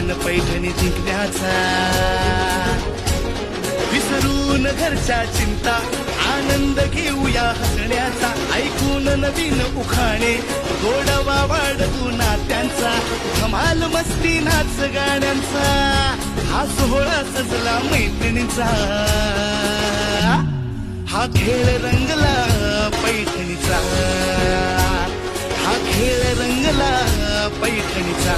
क्षण पैठणी जिंकण्याचा, विसरून घरच्या चिंता आनंद घेऊया हसण्याचा, ऐकून नवीन उखाणे गोडवा वाढवू नात्यांचा, धमाल मस्ती नाच गाण्यांचा, हा सोहळा सजला मैत्रिणींचा, हा खेळ रंगला पैठणीचा, हा खेळ रंगला पैठणीचा.